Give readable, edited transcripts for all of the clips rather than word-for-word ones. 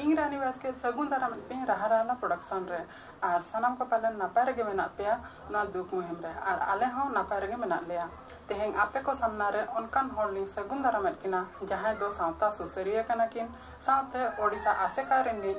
ᱤᱧ ᱨᱟᱱᱤ ᱵᱟᱥᱠᱮ ᱥᱟᱹᱜᱩᱱ ᱫᱟᱨᱟᱢ ᱯᱮ ᱨᱟᱦᱟᱨᱟᱞᱟ ᱯᱨᱚᱰᱟᱠᱥᱚन ᱨᱮ ᱟᱨ ᱥᱟᱱᱟᱢ ᱠᱚ ᱯᱟᱞᱮᱱ ᱱᱟᱯᱟᱭ ᱨᱮᱜᱮ ᱢᱮᱱᱟᱜ ᱯᱮᱭᱟ ᱱᱚᱣᱟ ᱫᱩᱠ ᱢᱩᱦᱤᱢ ᱨᱮ ᱟᱨ ᱟᱞᱮ ᱦᱚᱸ ᱱᱟᱯᱟᱭ ᱨᱮᱜᱮ ᱢᱮᱱᱟᱜ ᱞᱮᱭᱟ ᱛᱮᱦᱮᱧ ᱟᱯᱮ ᱠᱚ ᱥᱟᱢᱱᱟ ᱨᱮ ᱚᱱᱠᱟᱱ ᱦᱚᱲ ᱞᱤᱧ ᱥᱟᱹᱜᱩᱱ ᱫᱟᱨᱟᱢᱮᱫ ᱠᱤᱱᱟ ᱡᱟᱦᱟᱸᱭ ᱫᱚ ᱥᱟᱶᱛᱟ ᱥᱩᱥᱟᱹᱨᱤᱭᱟᱹ ᱠᱟᱱᱟ ᱠᱤᱱ ᱥᱟᱶᱛᱮ ᱳᱰᱤᱥᱟ ᱟᱥᱮᱠᱟ ᱨᱤᱱᱤᱡ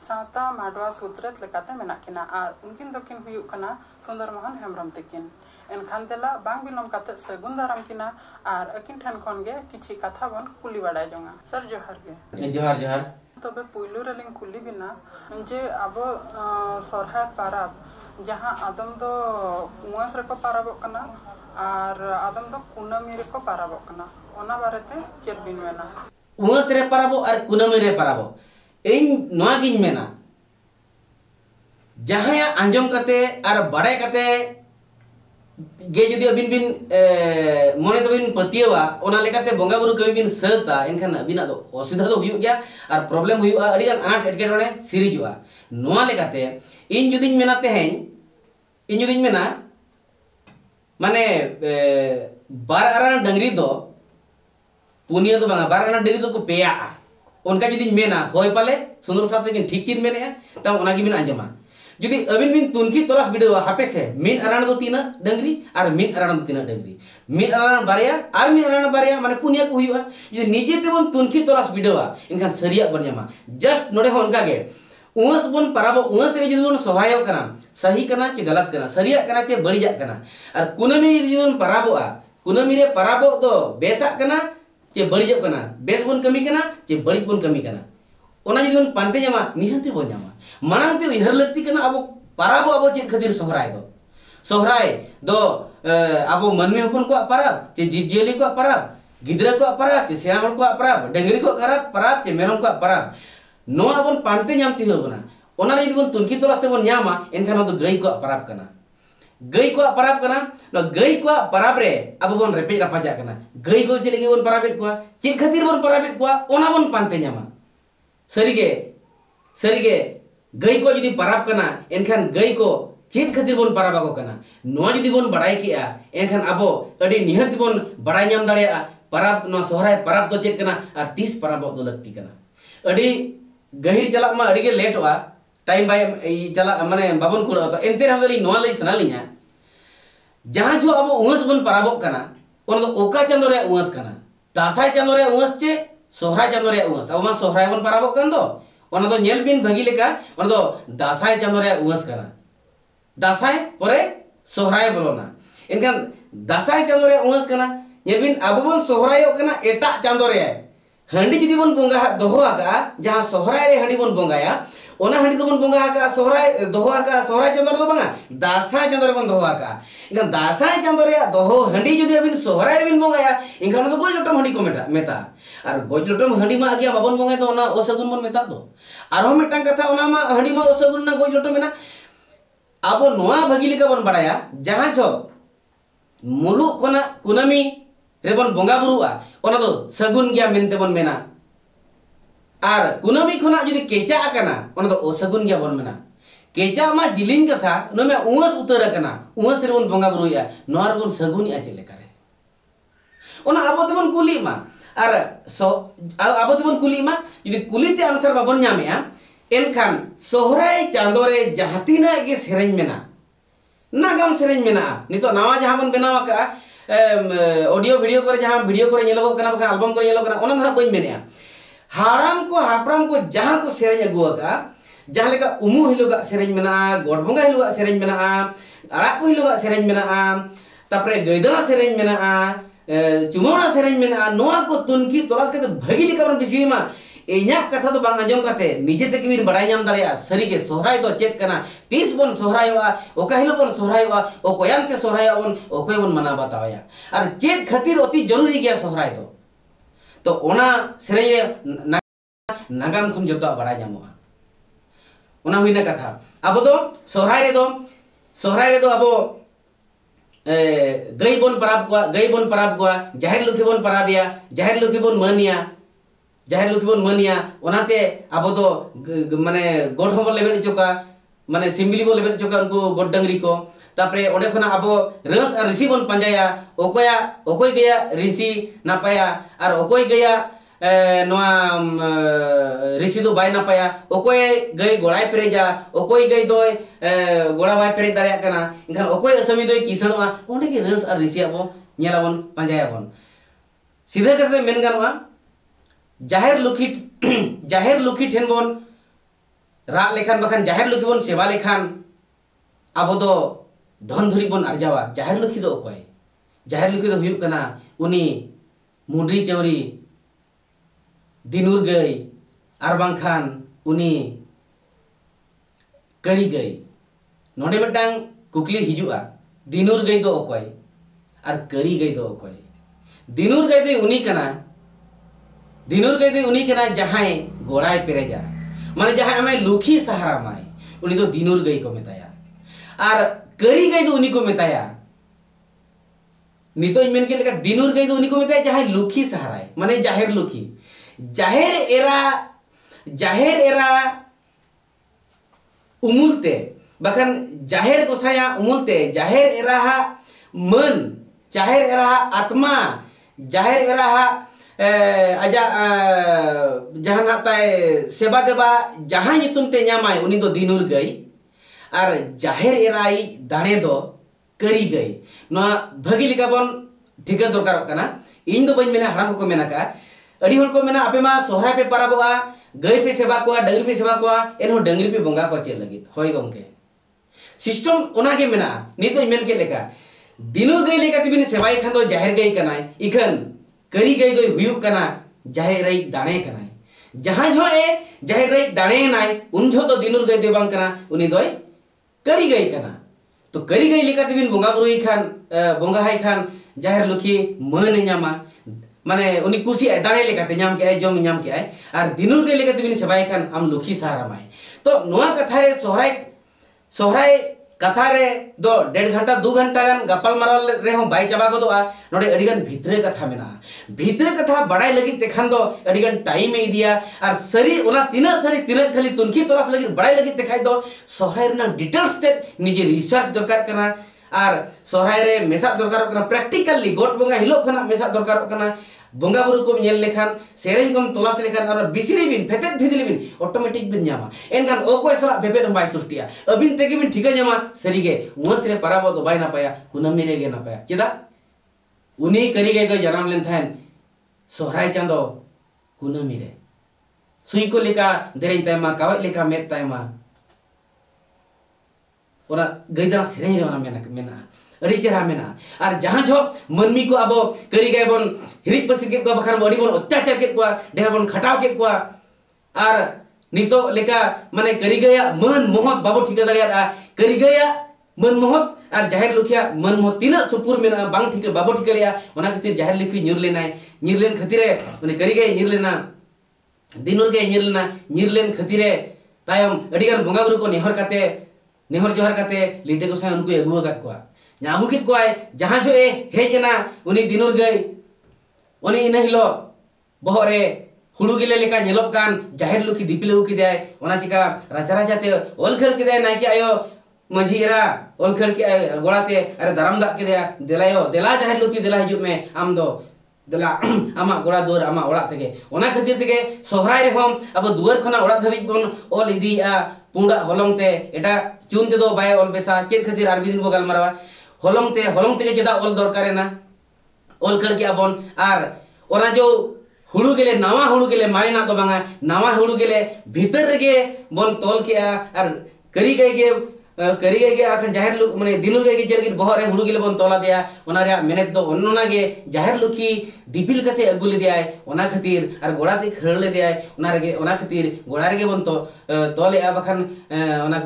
ᱥᱟᱶᱛᱟ ᱢᱟᱰᱣᱟ ᱥᱩᱛᱨᱮᱫ ᱞᱮᱠᱟᱛᱮ ᱢᱮᱱᱟᱜ ᱠᱤᱱᱟ ᱟᱨ ᱩᱱᱠᱤᱱ ᱫᱚᱠᱤᱱ ᱦᱩᱭᱩᱜ ᱠᱟᱱᱟ ᱥᱩᱸᱫᱚᱨ ᱢᱳᱦᱚᱱ ᱦᱮᱢᱵᱨᱚᱢ ᱛᱟᱹᱠᱤᱱ ᱮᱱᱠᱷᱟन ᱫᱮᱞᱟ ᱵᱟᱝ ᱵᱤᱞᱚᱢ ᱠᱟᱛᱮ ᱥᱟᱹᱜᱩᱱ ᱫᱟᱨᱟम ᱠᱤᱱᱟ ᱟᱨ ᱟᱹᱠᱤᱱ ᱴᱷᱮᱱ ᱠᱷᱚᱱ ᱜᱮ ᱠᱤᱪᱷᱤ ᱠᱟᱛᱷᱟ ᱵᱚᱱ ᱠᱩᱞᱤ ᱵᱟᱲᱟᱭ ᱡᱚᱝᱟ ᱥᱟᱨ ᱡᱚᱦᱟᱨ ᱜᱮ जोहार जोहार तबे पुइलु रेलिंग कुली बिना जे अब सोरहाय पाराब जहां आदम दो उंगस रेको पाराबो कना और आदम दो कुनामी रेको पाराबो कना ओना बारेते चेत बिन मेना उंगस रे पाराबो और कुनामी रे पाराबो इन नोआ गिन मेना जहां या आंजम कते और बड़ाय कते गे जदि अबिन बिन मने तो बिन पतियवा ओना लेकाते बोंगा बुरु कवि बिन सता एनखान अबिना दो असुविधा दो हुयुग गया और प्रॉब्लम हुयुगा अडी गान अनाट एटकेटोने सिरिजुआ नोआ लेकाते इन जुदिन मेना तेहें इन जुदिन मेना माने बार आरान डंगरी दो पुनिया तो बांगा बार आरान डंगरी दो को पेया उनका जुदिन मेना होय पाले सुंदर साथे किन ठीक किन मेने तब ओना गिन आंजमा जुदी अबिन बिन तुनकी तलाश बिडवा हापे से मिन अरान दो तीना डंगरी और मिन अरान दो तीना डंगरी मिन अरान बारिया और मिन अरान बारिया माने पुनिया को हुआ जुदी निजे तेबन तुनकी तलाश बिडवा इनखान सरिया बन जामा जस्ट नोडे होन कागे उंगस बन पराबो उंगस रे जुदी बन सोहायो कना सही कना चे गलत कना सरिया कना चे बड़िया कना और कुनमी जुदी बन पराबोआ कुनमी रे पराबो तो बेसा कना चे बड़िया कना बेस बन कमी कना चे बड़ी बन कमी कना ओना जुदी बन पानते जामा निहंते बन जामा मानते उहर लगती कना अब पाराबो अब चेक खातिर सोहराय दो अब मनमी हपन को पाराब चे जीवजियाली को पाराब गिदरा को पाराब चे सेना हर को पाराब डंगरी को पाराब चे मेरम को पाराब नो अपन पानते नामती होबना ओना रे बन तुनकी तलाते बन नामा एनखान तो गई को पाराब कना गई को पाराब कना नो गई को पाराब रे अब बन रेपे रापाजा कना गई को चे लगी बन पाराबेट को चे खातिर बन पाराबेट को ओना बन पानते नामा सरीगे गई को जुदी पाराब कना एनखान गई को चेत खातिर बन पाराबागो कना नो जुदी बन बड़ाई किया एनखान अबो अडी निहत बन बड़ाई नाम दाड़ेया पाराब नो सोहराय पाराब तो चेत कना और 30 पाराब दो लगती कना अडी गहिर चला मा अडी के लेट वा टाइम बाय चला माने बाबन कुड़ा तो एनते रहगली नो लई सना लिया जहां जो अबो उंगस बन पाराबो कना ओन दो ओका चंदो रे उंगस कना दासाय चंदो रे उंगस चे सोहराय चंदो रे उंगस अब मा सोहराय बन पाराबो कन दो ओना दो नेल बिन भगी लेका ओना दो दासाय चंदो रे उंगस कना दासाय परे सोहराय बोलोना इनखान दासाय चंदो रे उंगस कना नेल बिन अब बन सोहरायो कना एटा चंदो रे हंडी जुदी बन बोंगा दोहो आका जहां सोहराय रे हंडी बन बोंगाया ओना हंडी तो बन बोंगा आका सोहराय दोहो आका सोहराय चंदो रे बंगा दासाय चंदो रे बन दोहो आका इनखान दासाय चंदो रे दोहो हंडी जुदी अबिन सोहराय रे बिन बोंगाया इनखान तो गोज लोटम हंडी को मेता और गोज लोटम हंडी मा आगे बाबन बोंगाय तो ओना ओसगुन बन मेता दो आरो मिटन कथा ओना मा हंडी मा ओसगुन ना गोज लोटम मेना अब नोआ भगी लेका बन बड़ाया जहां छो मुलु कोना कुनामी रे बन बोंगा बुरुआ ओना दो सगुन गया मेनते बन मेना और कुनामी खोना जुदी केचा आकना ओना दो ओसगुन गया बन मेना केचा मा जिलिंग कथा नो में उंगस उतर कना उंगस रे बन बोंगा बुरुया नोआर बन सगुन या चले करे ओना आबो ते बन कुली मा और सो आबो ते बन कुली मा जुदी कुलीते आंसर बाबन न्यामेया एनखान सोहराय चांदो रे जहातिना के सेरेñ मेना नागाम सेरेñ मेना नितो नवा जहां बन बनावा का ऑडियो वीडियो करे जहां वीडियो करे नेलो कना बखा एल्बम करे नेलो कना ओना धरा बइन मेनेया हाराम को जहां को सेरेñ अगुआ का जहां लेका उमु हिलोगा सेरेñ मेना गोडबंगा हिलोगा सेरेñ मेना आड़ा को हिलोगा सेरेñ मेना तापरे गैदना सेरेñ मेना चुमौना सेरेñ मेना नोआ को तुनकी तलाश के भगी लेका बन बिसरी मा इन्या कथा तो बांग आंजम काते निजे ते किबिन बड़ाई नाम दाड़ेया सरी के सोहराय दो चेत कना 30 बन सोहरायवा ओका हिलो बन सोहरायवा ओकोयांते सोहरायवा बन ओकोय बन मना बतावया और चेत खातिर अति जरूरी गया सोहराय तो ओना सेरे नागाम खन जतो बड़ाई जामोआ ओना हुइना कथा अब दो सोहराय रे दो अब गई बन पराब को जाहिर लुखी बन पराबिया जाहिर लुखी बन मनिया जाहिर लुखी बन मनिया ओनाते अब तो माने गोड हम लेबेल चोका माने सिम्बिली बो लेबेल चोका उनको गोड डंगरी को तापरे ओंडे खना अब रस और ऋषि बन पंजाया ओकोय गया ऋषि नापाया और ओकोय गया नोआ रिसी दो बाय नापाया ओकोय गई गोड़ाय पेरेजा ओकोय गई दोय गोड़ा बाय पेरे दाड़िया कना इनखान ओकोय असमी दोय किसनवा ओंडे के रस और रिसी आबो नेलाबन पांजायाबन सीधा करते मेन गानवा जाहेर लुखी ठेन बोन रा लेखान बखान जाहेर लुखी बोन सेवा लेखान आबो दो धन धुरी बोन अर्जावा जाहेर लुखी दो ओकोय जाहेर लुखी दो हुयुक कना उनी मुडी चौरी दिनुर गई आर बांखान उनी करी गई नोडे मिटांग कुकली हिजुआ दिनुर गई दो ओकोय आर करी गई दो ओकोय दिनुर गई दो उनी कना दिनुर गई दो उनी कना जहां गोड़ाय पेरेजा माने जहां हमें लुखी सहारा माय उनी तो दिनुर गई को मेताया आर करी गई दो उनी को मेताया नितो मेन के लेका दिनुर गई दो उनी को मेताया जहां लुखी सहारा है माने जाहेर लुखी जाहेर एरा उमुलते बखन जाहेर गोसाया उमुलते जाहेर एरा मन जाहेर एरा आत्मा जाहेर एरा आजा जहां नाताय सेवा देवा जहां युतुम ते न्यामाय उनी दो दिनुर गई और जाहेर एराई दाने दो करी गई नोआ भगी लिका बन ठिका दरकार कना इन दो बइन मेना हराम को मेना का अड़ी हल को मेना आपे मा सोहरा पे पाराबोआ गई पे सेवा को डंगरी पे सेवा को एनहो डंगरी पे बोंगा को चेल लगी होय गमके सिस्टम ओना के मेना नितो मेन के लेका दिनुर गई लेका तिबिन सेवाई खान दो जाहिर गई कनाय इखन करी गई दो हुयुक कना जाहिर रई दाणे कनाय जहां जो ए जाहिर रई दाणे नाय उन जो तो दिनुर गई दे बांग कना उनी दोय करी गई कना तो करी गई लेका तिबिन बोंगा बुरुई खान बोंगा हाय खान जाहिर लुखी मन न्यामा माने उनी कुसी दाणे लेकाते न्याम के जम न्याम के आर दिनुर गई लेका तिबिन सेवाई खान आम लुखी सहारा माय तो नोआ कथा रे सोहराय कथा रे दो 1.5 घंटा 2 घंटा गान गपाल माराल रे हो बाय चाबा गदोआ नोडे अडिगान भितरे कथा मेना भितरे कथा बड़ाई लगी तेखान दो अडिगान टाइम ए दिया और सरी ओना तिना खाली तुनखी तलाश लगी बड़ाई लगी तेखाय दो सोहराय रेना डिटेल्स ते निजे रिसर्च दरकार कना और सोहराय रे मेसा दरकार कना प्रैक्टिकली गोट बंगा हिलो खना मेसा दरकार कना बोंगा बुरु को नेल लेखान सेरेन कम तलाश लेखान और बिसिरी बिन फेतेत भिदिली बिन ऑटोमेटिक बिन न्यामा एनखान ओको सला बेबेट हम बाय सृष्टिया अबिन तेगे बिन ठिका न्यामा सरीगे मोस रे पाराबो दो बाय ना पाया कुनमी रे गे ना पाया चेदा उनी करी गई तो जनाम लेन थान सोहराय चांदो कुनमी रे सुई को लेका देरेन तायमा कावय लेका मेत तायमा ओना गईदरा सेरेन रे ओना मेना अड़ी चेहरा मेना और जहां जो मनमी को अब करी गए बन हिरिक पसी के को बखान बड़ी बन अत्याचार के को ढेर बन खटाव के को और नितो लेका माने करी गया मन मोहत बाबू ठिका दड़िया करी गया मन मोहत और जाहिर लुखिया मन मोहत तीना सुपुर मेना बांग ठिका बाबू ठिका लिया ओना खातिर जाहिर लुखी निर लेनाय निर लेन खातिर माने करी गए निर लेना दिनुर गए निर लेना निर लेन खातिर तायम अडिगान बोंगा बुरु को नेहर जोहर काते लीडे को साय उनको अगुआ काट को नागु कित को जहां जो ए हेजना उनी दिनुर गई उनी इन हिलो बहरे हुड़ू गिले लेका नेलोक कान जाहिर लुखी दीपिले उकी दे ओना चिका राजा ते ओल खेल के दे नाय के आयो मझीरा ओल खेल के गोड़ाते अरे दराम दा के दे देलायो देला जाहिर लुखी देला हिजु में आम दो देला आमा गोड़ा दूर आमा ओड़ा तेगे ओना खातिर तेगे सोहराय रे हम अब दुआर खना ओड़ा धबि बन ओल इदिया पुंडा होलंग ते एटा चुन ते दो बाय ओल बेसा चेक खातिर आर बिदिन बगल मारवा होलंग ते चेदा ओल दरकार ना ओल करके आबन आर ओना जो हुड़ू गेले नावा हुड़ू गेले मारे ना तो बांगा नावा हुड़ू गेले भीतर रे बन तोल के आर करी गई के आखन जाहिर लुक माने दिनुर गई के चेलगी बहरे हुड़ू गेले बन तोला दिया ओना रे मेनेत दो ओन्ना गे जाहिर लुखी दिपिल कते अगुले दिया ओना खातिर आर गोड़ा ते खड़ले दिया ओना खातिर गोड़ा रे बन तो तोले बखान ओना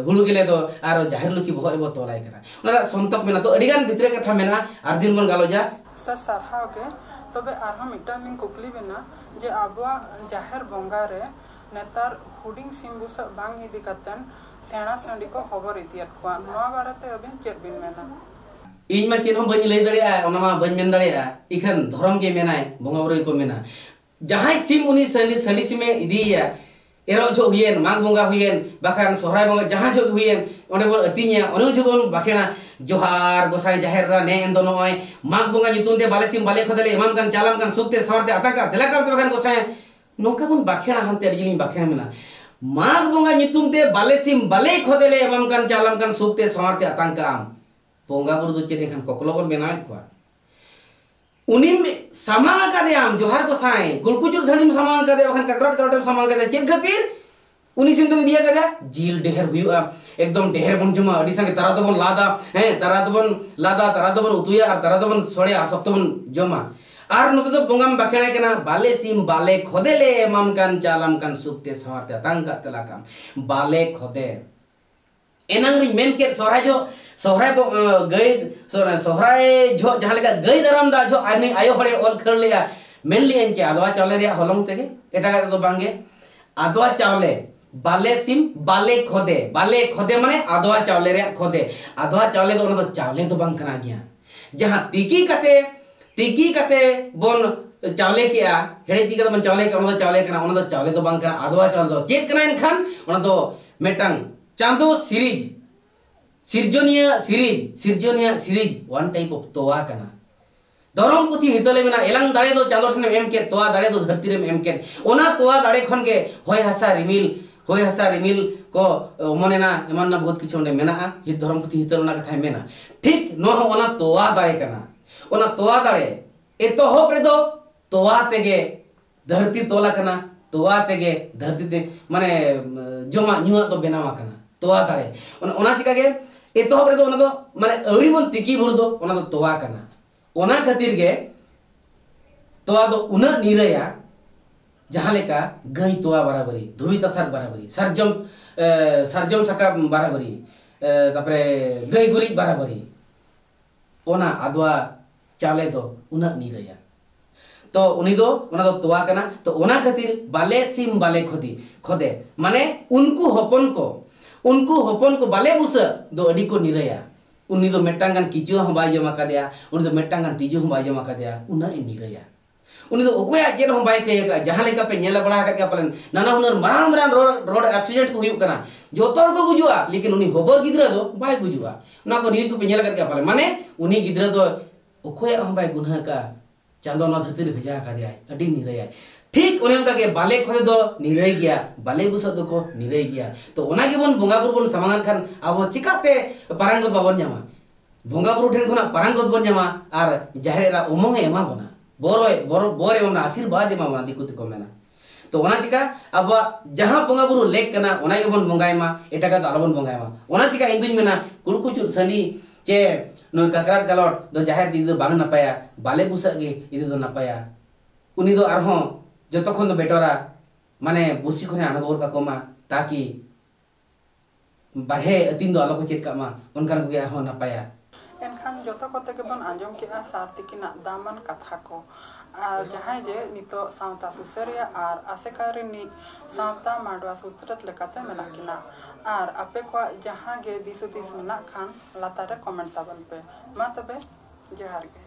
हुड़ू गेले दो आर जाहिर लुखी बहरे बो तोलाय करा ओना संतक मेना तो अडिगान भितरे कथा मेना आर दिन बन गालोजा सर सारहाव के तबे आरहा मिटा दिन कुकली बेना जे आबवा जाहिर बोंगा रे नेतार हुडिंग सिंबुसा बांग इदी कतन सेना संडी को खबर इतियात को नवा बारते अबिन चेक बिन मेना इन मा चेन हम बन लई दड़िया ओना मा बन मेन दड़िया इखन धर्म के मेनाय बोंगा बुरई को मेना जहां सिम उनी संडी सिमे इदिया एरो जो हुएन माग बोंगा हुएन बाखान सोहराय बोंगा जहां जो हुएन ओंडे बोन अतिnya ओने जो बोन बाखेना जोहार गोसाई जाहेर रा ने एंदो नोय माग बोंगा nyutum te bale sim bale खोदले इमाम kan चालम kan सुक्ते सवरते अताका देलाका ते बाखान गोसाई नोका बोन बाखेना हमते अडिलिन बाखेना मेना माग बोंगा nyutum te bale sim bale खोदले इमाम kan चालम kan सुक्ते सवरते अताका बोंगा बुरु तो चेन खान कोकलो बोन बेनाय को उनिम सामांग कादेयाम जोहार गोसाई गुलकुचुर झंडिम सामांग कादे बखन ककराट करटम सामांग कादे चेन खातिर उनी सिम तुम दिया कादे जील ढेर हुआ एकदम ढेर बन जमा अडी संगे तरा दबन लादा है तरा दबन उतुया और तरा दबन सोड़े और सप्तबन जमा और नते तो बोंगाम बाखेना केना बाले सिम बाले खोदेले माम कान चालाम कान सुक्ते सवारते तांगा तलाकाम बाले खोदे एनांगरी मेन के सोहराय गई सोहराय जो जहां लेका गई दराम दा जो आनी आयो हड़े ऑल खर लिया मेनली एनके आदवा चावले रे हलंग तेगे एटा का तो बांगे आदवा चावले बाले सिम बाले खोदे माने आदवा चावले रे खोदे आदवा चावले तो ओना तो चावले तो बांग कना गया जहां तीकी कते बोन चावले किया हेड़े तीकी तो बन चावले के ओना तो चावले कना ओना तो चावले तो बांग कना आदवा चावले तो चेक कना इनखान ओना तो मेटंग चांदो सीरीज सिरजोनिया सीरीज वन टाइप ऑफ तोवा कना दरम पुथी हितले मेना एलांग दाड़े दो चांदो ठने एम के तोवा दाड़े दो धरती रे एम के ओना तोवा दाड़े खन के होय हासा रिमिल को मनेना एमन बहुत किछु ओंडे मेना हित धरम पुथी हितल ओना कथा मेना ठीक नो ओना तोवा दाड़े कना ओना तोवा दाड़े एतोहब रे दो तोवा तेगे धरती तोला कना तोवा तेगे धरती ते माने जमा न्युआ तो बेनावा कना तोवा दाड़े ओना चिका के एतोहब रे दो ओना दो माने अवरी बन तिकी भुर दो ओना दो तोवा कना ओना खातिर गे तोवा दो उना निरया जहां लेका गई तोवा बराबरी धुबी तसार बराबरी सरजम सका बराबरी तापरे गई गुरी बराबरी ओना आदवा चाले दो उना निरया तो उनी दो ओना दो तोवा कना तो ओना खातिर बाले सिम बाले खोदे माने उनको होपन को बाले बुसा दो अडी को निरया उनी दो मेटांगन किचु हम बाय जमा कादेया उनी दो मेटांगन तिजु हम बाय जमा कादेया उना इ निरया उनी दो ओकोया जेन हम बाय के जहां लेका पे नेला बड़ा का पालन नाना हुनर माराम रोड एक्सीडेंट को हुयु कना जोतर को गुजुआ लेकिन उनी होबर गिद्रा दो बाय गुजुआ ना को न्यूज को पे नेला करके पालन माने उनी गिद्रा दो ओकोया हम बाय गुनहा का चांदो ना धरती रे भेजा कादेया अडी निरया ठीक उनी उनका के बाले खोदे दो निरय गया बाले बुसा दो को निरय गया तो ओना के बोन बोंगा बुरु बोन समांगन खान आबो चिकाते पारंगत बाबन न्यामा बोंगा बुरु ठेन खना पारंगत बन न्यामा आर जाहेरा उमंगे एमा बना बोरे ओना आशीर्वाद एमा बना दिकुत को मेना तो ओना चिका अब जहां बोंगा बुरु लेक कना ओना के बोन बोंगायमा एटा का आलबन बोंगायमा ओना चिका इंदुन मेना कुलकुचुर सनी चे नो ककराट गलट दो जाहेर ती दो बांग नपाया बाले बुसा गे इदि दो नपाया उनी दो आरहो जतखन बेटरा माने बुसी खने आनगोर का कोमा ताकि बाहे अतिन दो आलो को चेक कामा उनकान को आरहो नपाया एनखान जतो कोते के बन आंजम के सारती किना दामन कथा को जहां जे नितो सावता सुसरिया आर आसेकारी नि सावता माडवा सूत्रत लेकाते मेना किना आर आपे को जहां गे दिसुतिस मेना खान लातारे कमेंट ताबन पे मा तबे जहार के